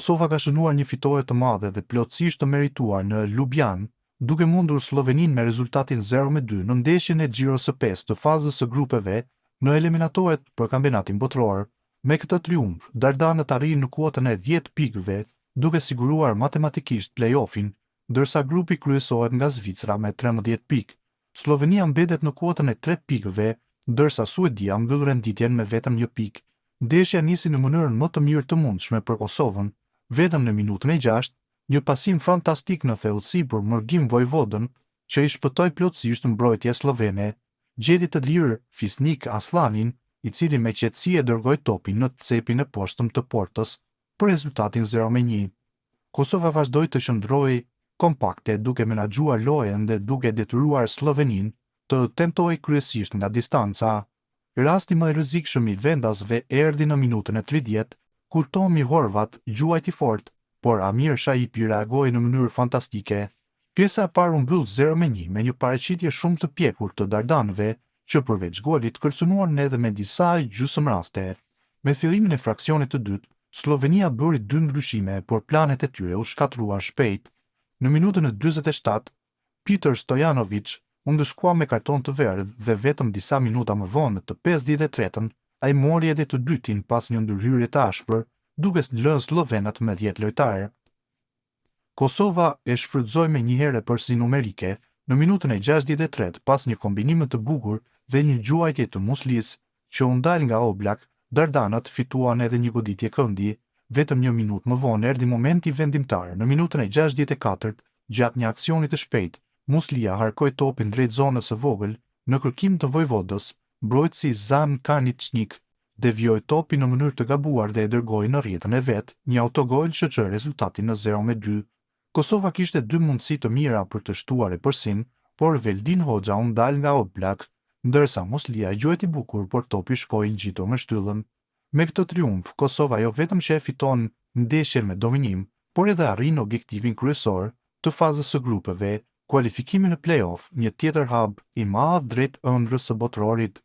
Kosova ka shënuar një fitore të madhe dhe plotësisht të merituar në Ljubljanë, duke mundur Sloveninë me rezultatin 0-2 në ndeshjen e Girosë së 5 të fazës së grupeve në eliminatoret për kampionatin botror. Me këtë triumf, dardanët arrin në kuotën e 10 pikëve, duke siguruar matematikisht play-offin, ndërsa grupi kryesohet nga Zvicra me 13 pikë. Slovenia mbetet në kuotën e 3 pikëve, ndërsa Suedia mbyll renditjen me vetëm 1 pikë. Ndeshja nisi në mënyrën më të mirë të mundshme për Kosovën, vetëm në minutën e 6, një pasim fantastik në thellësi për Mërgim Vojvodën, që i shpëtoi plotësisht mbrojtja slovene, gjeti të lirë Fisnik Aslanin, i cili me qetësi e dërgoi topin në cepin e poshtëm të portës për rezultatin 0-1. Kosova vazhdoi të qëndrojë kompakte duke menaxhuar lojën dhe duke detyruar Sloveninë të tentojë kryesisht nga distanca. Rasti më i rrezikshëm i vendasve erdhi në minutën e 30, kur Tomi Horvat gjuajti fort, por Amir Shaipi reagoi në mënyrë fantastike. Pjesa e parë u mbyll 0-1 me një paraqitje shumë të pjekur të dardanëve, që përveç golit kërcënuan edhe me disa gjysmëraste. Me fillimin e fraksionit të dytë, Slovenia bëri 2 ndryshime, por planet e tyre u shkatruan shpejt. Në minutën e 47, Peter Stojanovic u ndëshkua me karton të verdh dhe vetëm disa minuta më vonë të 53-ën, ai mori edhe të dytin pas një ndërhyrje të ashpër, duke lënë slovenat me 10 lojtarë. Kosova e shfrytëzoi me njëherë përsi numerike në minutën e 63 pas një kombinimi të bukur dhe një gjuajtje të Muslis, që u ndal nga Oblak. Dardanët fituan edhe një goditje këndi. Vetëm një minutë më vonë erdhi momenti vendimtar. Në minutën e 64, gjatë një aksioni të shpejtë, Muslia harkoi topin drejt zonës së vogël, në kërkim të Vojvodës. Mbrojtësi Zan Kaničnik devijoi topin në mënyrë të gabuar dhe e dërgoi në rrjetën e vet, një autogol që çoi rezultatin në 0-2. Kosova kishte 2 mundësi të mira për të shtuar e përsin, por Veldin Hoxha u ndal nga Oblak, ndërsa Muslia gjuajti bukur, por topi shkoi ngjitur me shtyllën. Me këtë triumf, Kosova jo vetëm që e fiton ndeshjen me dominim, por edhe arrin objektivin kryesor të fazës së grupeve, kualifikimin në play-off, një tjetër hub i madh drejt ëndrrës së botrorit.